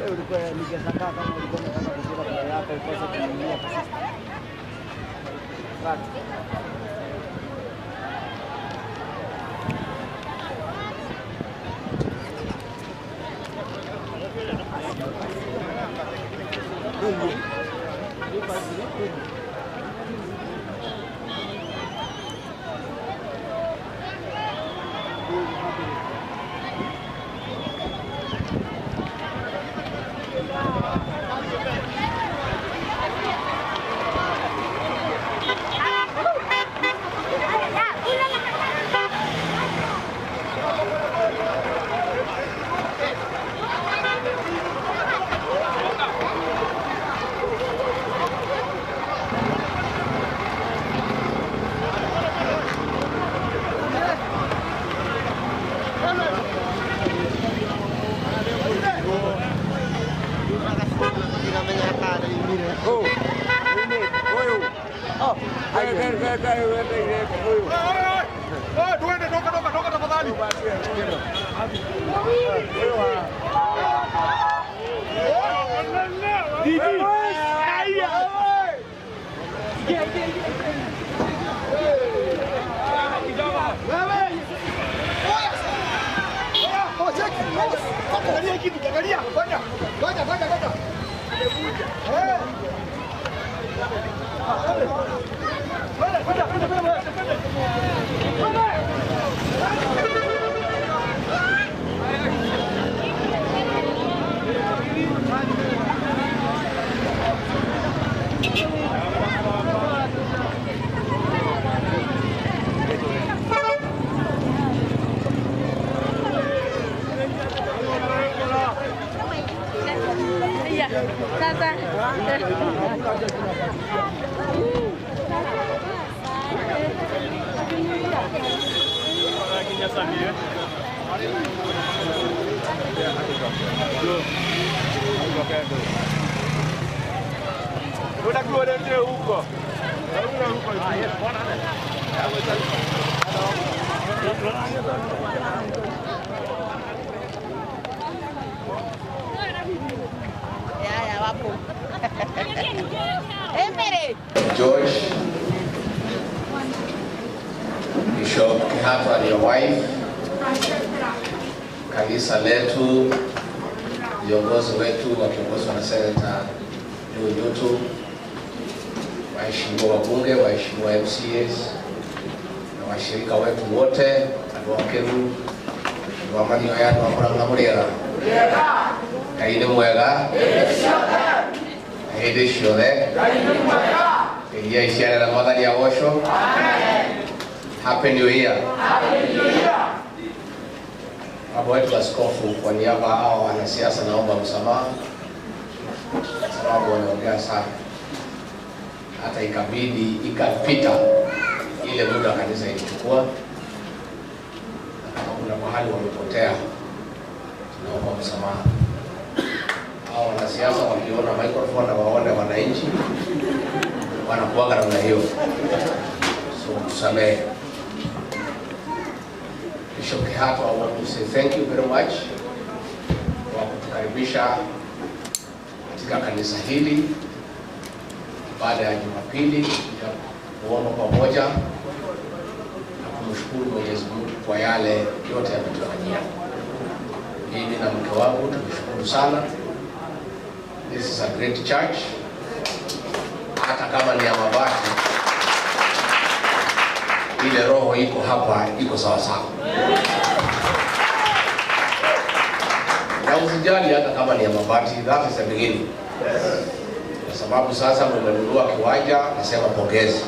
ulikuwa ningeshangaa kama ulikuwa unataka kucheza kwa yako ukose kuingia assist. George, Bishop Kihato and your wife, kanisa letu, viongozi wetu wakiongozwa na Senator Yutu, waheshimiwa wabunge, waheshimiwa MCAs na washirika wetu wote, advokeru, wamani wayatu wakuranga muriera. Kaine mwega? Hede shiole? Iya isiara na madani ya washo? Happy New Year! Baba wetu askofu, kwa niaba hao wanasiasa naomba msamaha sababu wanaongea sana, hata ikabidi ikapita ile muda kanisa ilichukua, na kama kuna mahali wamepotea naomba msamaha. Hao wanasiasa wakiona microphone na waone wananchi wanakuaga namna hiyo, so tusamehe. Bishop Kihato, I want to say thank you very much kwa kutukaribisha katika kanisa hili baada ya Jumapili ya kuona pamoja na kumshukuru Mwenyezi Mungu kwa yale yote ametufanyia. Mimi na mke wangu tumeshukuru sana. This is a great church. Hata kama ni ya mabati, ile roho iko hapa iko sawa sawa. Na usijali hata kama ni ya mabati, that is the beginning. Kwa sababu sasa mmenunua kiwanja, nasema pongezi.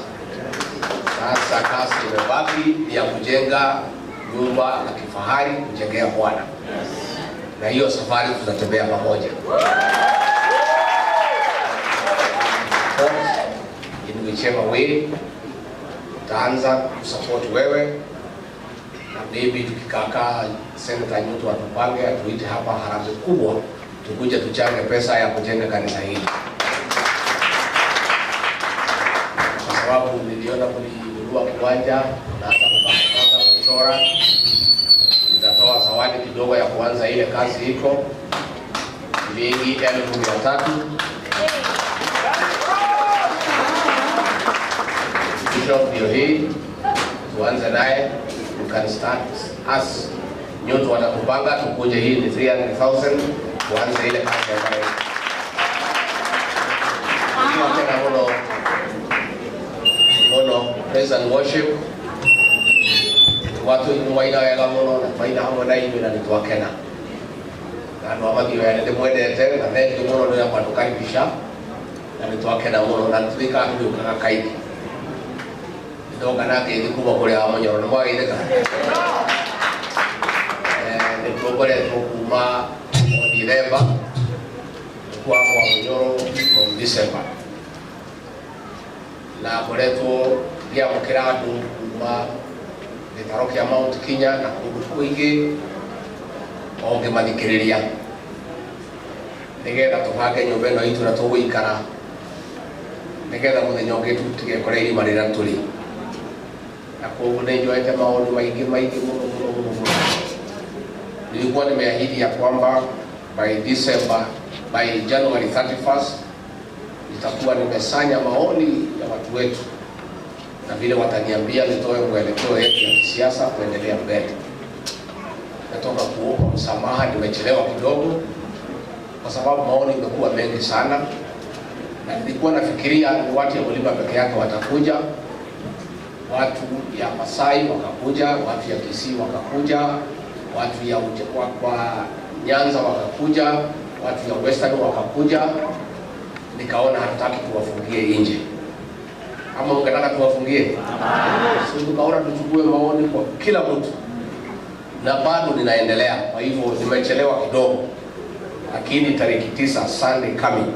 Sasa kazi imebaki ya kujenga nyumba ya kifahari kujengea Bwana. Na hiyo safari tutatembea pamoja. In whichever way taanza kusupport wewe, na maybe tukikaka Senator Yutu atupange atuite hapa harambee kubwa tukuje tuchange pesa ya kujenga kanisa hili, kwa sababu niliona mlinunua kiwanja na hata kupanga kuchora. Nitatoa zawadi kidogo ya kuanza ile kazi iko, shilingi 3,000. Bishop ndio hii, tuanze naye. You can start us. Nyote watakupanga tukuje, hii ni 300,000, tuanze ile kazi ambayo tena mono praise and worship. Watu ni waina ya mono na faida hapo na hivi na nitwakena. Na ndo amagi ya ndio mwendete na ndio mono ndio kwa tukaribisha. Na nitwakena mono na tulika ndio kaka kaidi. Ndio kana ke ndikuba kule hapo nyoro mwa ile ka. Ndio kule tukuma direba kwa nyoro from December. Na koleto ya mukiradu kuma gitaro kia Mount Kenya na kuingi onge mathikiriria nigetha tuhange nyumba ino itu na tugwikara nigetha muthenya ungi tutigekore irima rira turi na koguo ni njoete maundu maingi muno. Nilikuwa nimeahidi ya kwamba by January 31st nitakuwa nimesanya maoni ya watu wetu na vile wataniambia nitoe mwelekeo yetu ya kisiasa kuendelea mbele. Natoka kuomba msamaha, nimechelewa kidogo kwa sababu maoni yamekuwa mengi sana, na nilikuwa nafikiria ni watu ya Mulima peke yake watakuja, watu ya Masai wakakuja, watu ya Kisii wakakuja, watu ya kwa Nyanza wakakuja, watu ya Western wakakuja. Nikaona hatutaki tuwafungie nje. Ama ungetaka tuwafungie? So tukaona tuchukue maoni kwa kila mtu, na bado ninaendelea. Kwa hivyo nimechelewa kidogo, lakini tarehe 9 Sunday coming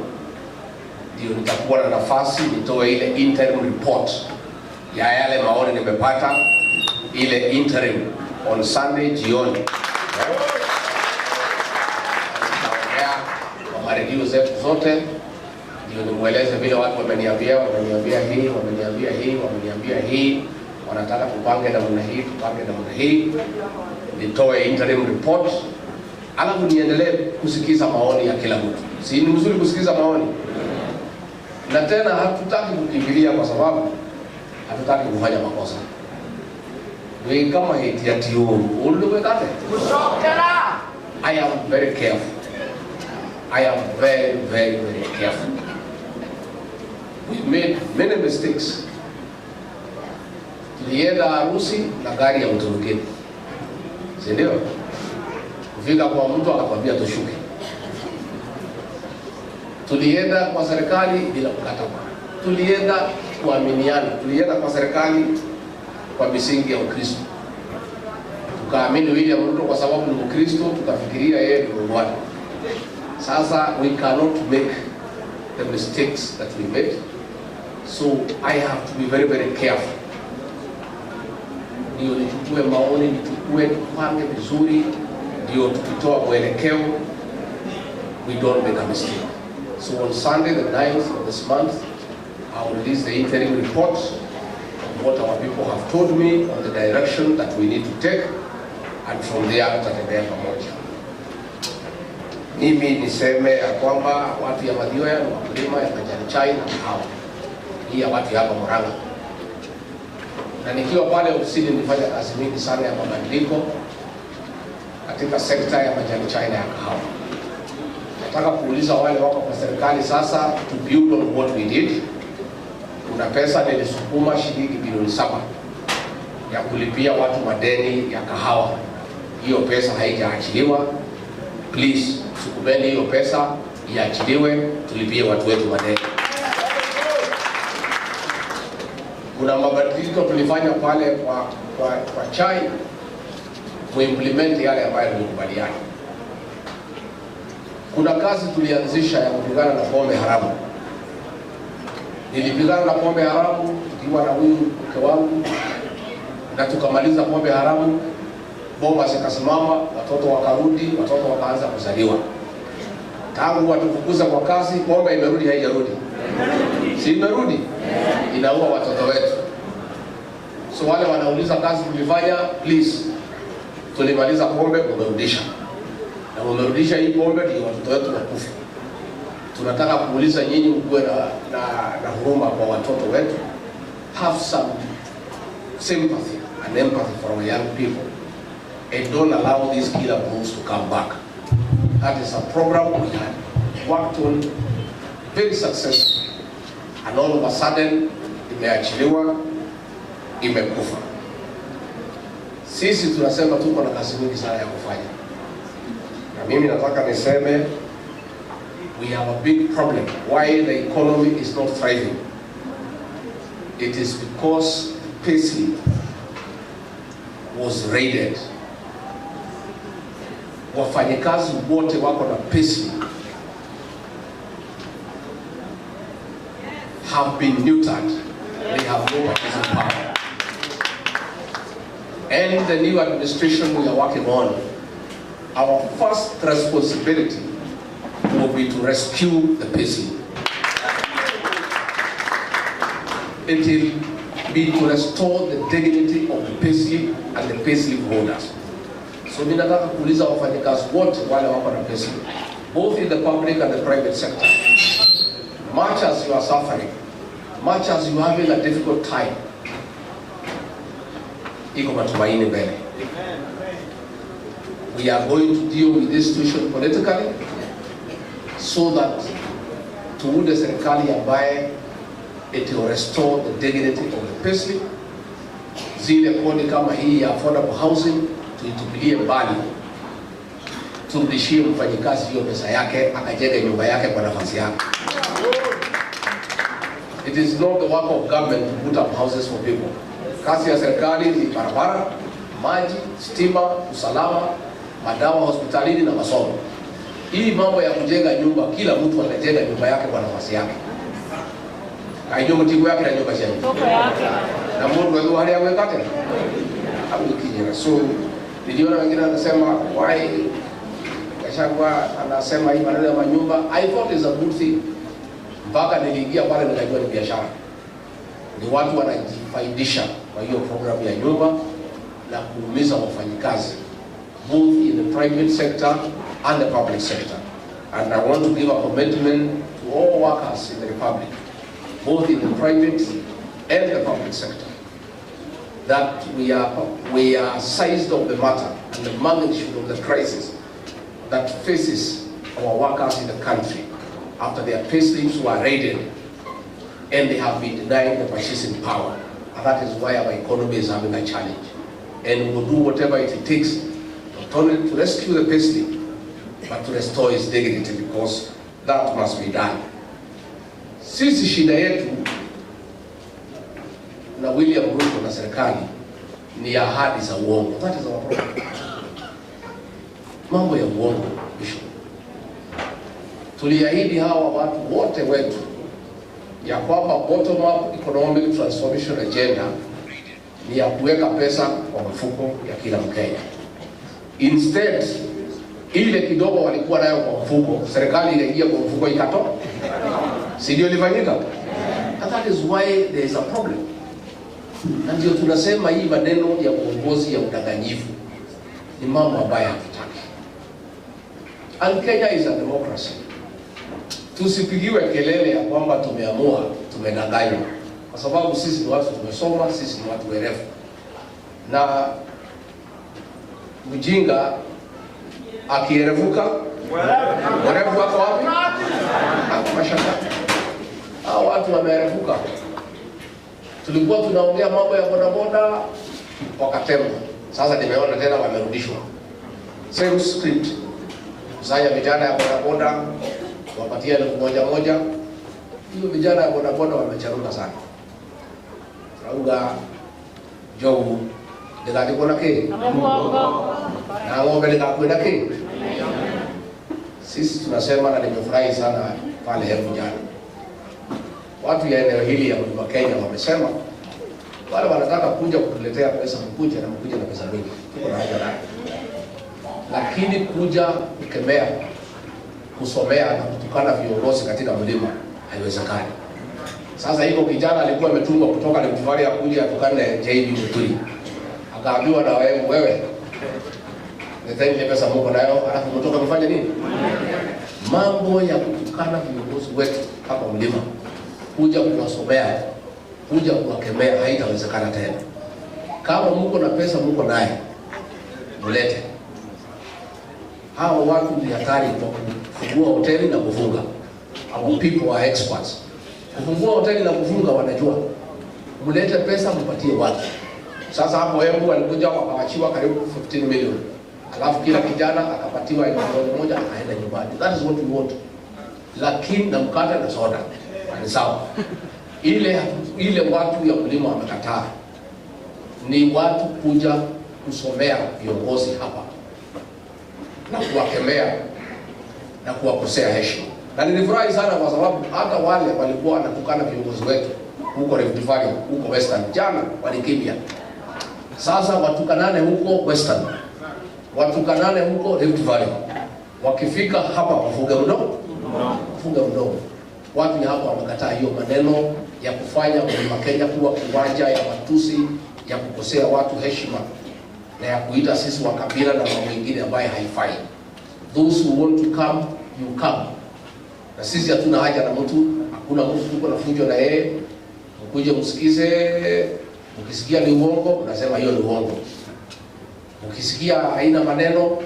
ndio nitakuwa na nafasi nitoe ile interim report ya yale maoni nimepata, ile interim on Sunday jioni. Kwa maredio zetu zote ndio nimweleze vile watu wameniambia hii, wanataka tupange namna hii, nitoe interim report, alafu niendelee kusikiza maoni ya kila mtu. Si ni mzuri kusikiza maoni? Na tena hatutaki kukimbilia kwa sababu hatutaki kufanya makosa. Wewe kama hitiati uluwe kate. I am very careful. I am very, very, very careful. We made many mistakes. Tulienda harusi na gari ya mtu mwingine, si ndio? Kufika kwa mtu akakwambia tushuke. Tulienda kwa serikali bila mkataba. Tulienda kuaminiana. Tulienda kwa serikali kwa misingi ya Ukristo. Tukaamini William Ruto kwa sababu ni Mkristo, tukafikiria yeye ni Bwana. Sasa we cannot make the mistakes that we made. So I have to be very, very careful. Ndio nichukue maoni, tupange vizuri, ndio tukitoa mwelekeo, we don't make a mistake. So on Sunday the 9th of this month, I will release the interim report of what our people have told me on the direction that we need to take, and from there tutatembea pamoja. Mimi niseme ya kwamba watu ya Mathioya ni wakulima ya majani chai na kahawa. Hii ya watu hapa Murang'a. Na nikiwa pale ofisini nilifanya kazi mingi sana ya mabadiliko katika sekta ya majani chai na kahawa. Nataka kuuliza wale wako kwa serikali sasa, to build on what we did. Kuna pesa nilisukuma shilingi bilioni 7 ya kulipia watu madeni ya kahawa. Hiyo pesa haijaachiliwa. Please, sukumeni hiyo pesa iachiliwe, tulipie watu wetu madeni. Kuna mabadiliko tulifanya pale kwa chai, kuimplement yale ambayo tulikubaliana. Kuna kazi tulianzisha ya kupigana na pombe haramu. Nilipigana na pombe haramu tukiwa na huyu mke wangu, na tukamaliza pombe haramu. Bomba zikasimama, watoto wakarudi, watoto wakaanza kuzaliwa. Tangu watufukuza kwa kazi, pombe imerudi haijarudi? Si imerudi? Inaua watoto wetu. So wale wanauliza kazi tulifanya, please, tulimaliza pombe, umerudisha. Na umerudisha hii pombe ndio watoto wetu wakufa. Tunataka kuuliza nyinyi mkuwe na huruma kwa watoto wetu. Have some sympathy and empathy for our young people and don't allow these killer bulls to come back. That is a program we had worked on very successfully, and all of a sudden imeachiliwa, imekufa. Sisi tunasema tuko na kazi nyingi sana ya kufanya, na mimi nataka niseme we have a big problem why the economy is not thriving. It is because payslip was raided. Wafanyikazi wote wako na payslip have been neutered. They have no purchasing power. And the new administration we are working on, our first responsibility will be to rescue the payslip. It will be to restore the dignity of the payslip and the payslip holders. So mimi nataka kuuliza wafanyikazi wote wale wako na payslip, both in the public and the private sector, much as you are suffering, much as you are having a difficult time, iko matumaini mbele. We are going to deal with this situation politically so that tuunde serikali ambaye it will restore the dignity of the payslip. Zile kodi kama hii ya affordable housing tuitupilie mbali, turudishie mfanyikazi hiyo pesa yake akajenga nyumba yake kwa nafasi yake. It is not the work of government to put up houses for people. Kazi ya serikali ni barabara, maji, stima, usalama, madawa hospitalini na masomo. Hii mambo ya kujenga nyumba, kila mtu anajenga nyumba yake kwa nafasi yake. Kaijua mtigo yake na nyumba yake. Na Mungu ndio hali yake kati. Hapo kinyera. So niliona wengine wanasema why Gachagua anasema hii maneno ya manyumba. I thought is a good thing. Mpaka niliingia pale nikajua ni biashara. Ni watu wanajifaidisha kwa hiyo program ya nyumba na kuumiza wafanyikazi both in the private sector and the public sector. And I want to give a commitment to all workers in the republic, both in the private and the public sector, that we are seized of the matter and the magnitude of the crisis that faces our workers in the country after their payslips were raided and they have been denied the purchasing power. And that is why our economy is having a challenge. And we will do whatever it takes, not only to rescue the payslip, but to restore its dignity, because that must be done. Sisi shida yetu na William Ruto na serikali ni ahadi za uongo. That is our problem. Mambo ya uongo, Bishop. Tuliahidi hawa watu wote wetu ya kwamba bottom up economic transformation agenda ni ya kuweka pesa kwa mfuko ya kila Mkenya. Instead, ile kidogo walikuwa nayo kwa mfuko, serikali inaingia kwa mfuko ikatoa. Si ndio ilifanyika? And that is why there is a problem. Na ndio tunasema hii maneno ya uongozi ya udanganyifu ni mambo ambayo hatutaki. And Kenya is a democracy. Tusipigiwe kelele ya kwamba tumeamua, tumedanganywa. Kwa sababu sisi ni watu tumesoma, sisi ni watu werevu. Na mjinga akierevuka, werevu wako wapi? Hapo mashaka. Hao watu wamerevuka. Tulikuwa tunaongea mambo ya bodaboda wakatemwa. Sasa nimeona tena wamerudishwa. Same script. Kusanya vijana ya bodaboda, wapatia 1,000. Hiyo vijana ya bodaboda wamecharuka sana. Rauga jogu dekati kona ke na ngombe dekakwenda ke. Sisi tunasema na nimefurahi sana pale hebu jana. Watu ya eneo hili ya Mlima Kenya wamesema wale wanataka kuja kutuletea pesa, mkuja na pesa mingi. Tuko na haja nayo. Lakini kuja kukemea, kusomea na kutukana viongozi katika mlima haiwezekani. Sasa hivyo kijana alikuwa ametungwa kutoka Rift ya kuja atukane JB Muturi. Akaambiwa na wewe Ile pesa mko nayo, alafu mtoka kufanya nini? Mambo ya kutukana viongozi wetu hapa mlima, kuja kuwasomea, kuja kuwakemea, haitawezekana tena. Kama mko na pesa mko naye, mulete. Hao watu ni hatari kwa kufungua hoteli na kufunga. Our people are experts. Kufungua hoteli na kufunga wanajua. Mulete pesa mpatie watu. Sasa hapo Embu walikuja wakawachiwa karibu 15 million. Alafu kila kijana akapatiwa milioni moja akaenda nyumbani. That is what we want. Lakini na mkate na soda ni sawa. Ile watu ya mlima wamekataa. Ni watu kuja kusomea viongozi hapa na kuwakemea na kuwakosea heshima. Na nilifurahi sana kwa sababu hata wale walikuwa wanatukana viongozi wetu huko Rift Valley, huko Western, jana walikimbia. Sasa watukanane huko Western, watukanane huko Rift Valley. Wakifika hapa wafunge mdomo, wafunge mdomo. Watu ni hapa wamekataa hiyo maneno ya kufanya Mlima Kenya kuwa kiwanja ya matusi, ya kukosea watu heshima na ya kuita sisi wa kabila na mambo mengine ambayo haifai. Those who want to come, you come. Na sisi hatuna haja na mtu, hakuna mtu tuko na funjo na yeye. Mkuje msikize, ukisikia ni uongo, unasema hiyo ni uongo. Ukisikia haina maneno,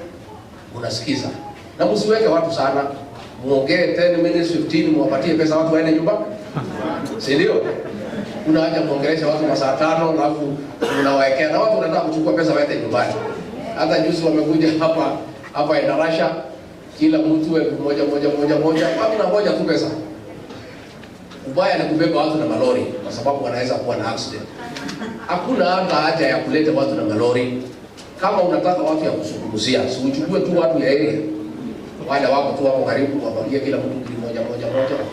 unasikiza. Na msiweke watu sana, muongee 10 minutes 15 muwapatie pesa watu waende nyumbani. Si ndio? Kuna haja kuongelesha watu masaa 5 alafu unawaekea na watu wanataka kuchukua pesa waende nyumbani. Hata juzi wamekuja hapa Endarasha, kila mtu 1,000 watu na ngoja tu pesa. Ubaya ni kubeba watu na malori kwa sababu wanaweza kuwa na accident. Hakuna hata haja ya kuleta watu na malori. Kama unataka watu ya kusungumzia, usichukue tu watu ya area. Wale wako tu hapo karibu, wapagie kila mtu kili moja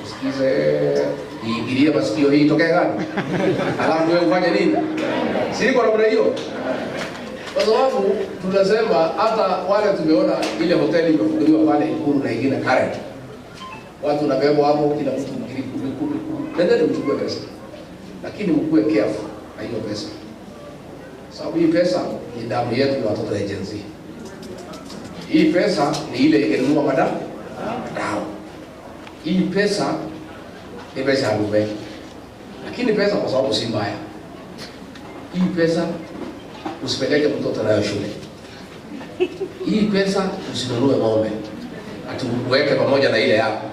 kusikize, iingilie masikio hii tokea gani? Alafu wewe ufanye nini? Siko na bure hiyo. Kwa sababu tunasema hata wale tumeona ile hoteli imefunguliwa pale Ikulu na ingine Karen. Watu nabebwa hapo kila mtu kili 10. Nendeni mchukue pesa. Lakini mkuwe careful na hiyo pesa. Sababu hii pesa ni damu yetu ya watoto wa Gen Z. Hii pesa ni ile ingenunua madawa. Hii pesa ni pesa ya ng'ombe. Lakini pesa kwa sababu si mbaya. Hii pesa usipeleke mtoto nayo shule. Hii pesa usinunue ng'ombe. Ati uweke pamoja na ile yako.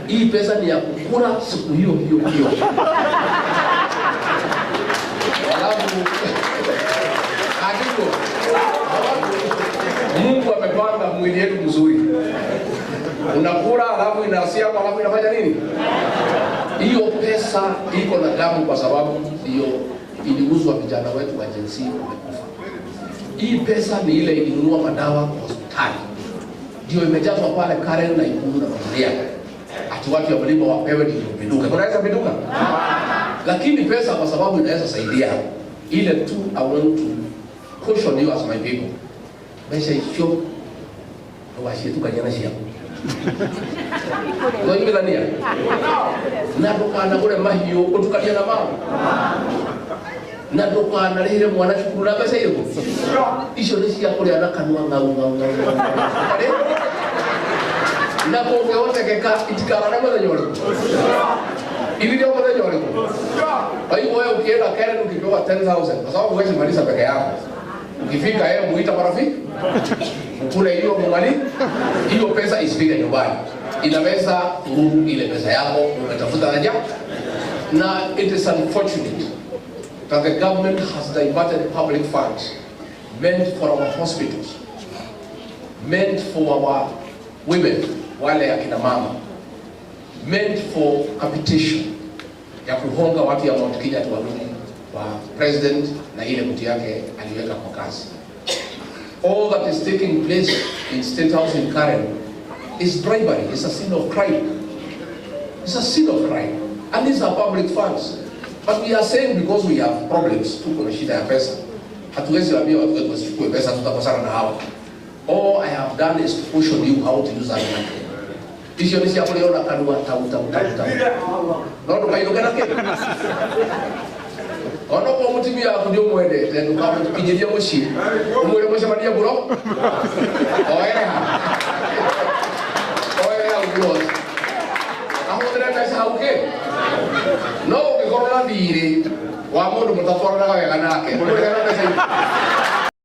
Hii pesa ni ya kukula siku hiyo. Alafu hakiko Mungu amepanga mwili yetu mzuri. Unakula alafu inasia kwa alafu inafanya nini? Hiyo pesa iko na damu kwa sababu hiyo iliuzwa vijana wetu wa Gen Z wamekufa. Hii pesa ni ile ilinunua madawa kwa hospitali. Ndio imejazwa pale Karen na Ikulu na Maria. Ati watu ya mlima wapewe ndio biduka. Unaweza biduka? Lakini pesa kwa sababu inaweza saidia. Ile tu I want to caution you as my people. Maisha hicho washietu kanyana shia. Ndio ingilania. Na dokana kule mahio utukalia na mama. Na dokana lile mwana shukuru na pesa hiyo. Isho nisi ya kule anakanwa ngau. Na kwa wote keka itikara na mwana nyoro. Ili ndio mwana nyoro. Kwa hiyo wewe ukienda Karen ukipewa 10,000 kwa sababu huwezi maliza peke yako. Ukifika yeye muita marafiki. Kule hiyo mwali, hiyo pesa isifike nyumbani. Inaweza kurudi ile pesa yako umetafuta haja. Na it is unfortunate that the government has diverted public funds meant for our hospitals, meant for our women, wale akina mama, meant for capitation ya kuhonga watu ya Mount Kenya tuwarudi wa president na ile mtu yake aliweka kwa kazi. All that is taking place in State House in Karen is bribery. It's a sin of crime. It's a sin of crime. And these are public funds. But we are saying because we have problems, tuko na shida ya pesa. Hatuwezi waambia watu wetu wasichukue pesa tutakosana na hawa. All I have done is to push on you how to use that money. Isho nisi ya kuliona kanua tauta. Nono kayo kana ke. ono ko mutimia ku ndio mwendete ndukamukinyiria mucii umwire mucemania buro oeha uguo ahũthĩre mbeca hau kĩ no ũngĩkorwo na thirĩ wa mũndũ mũtatwaranaga wega nake mũrĩgana mbeca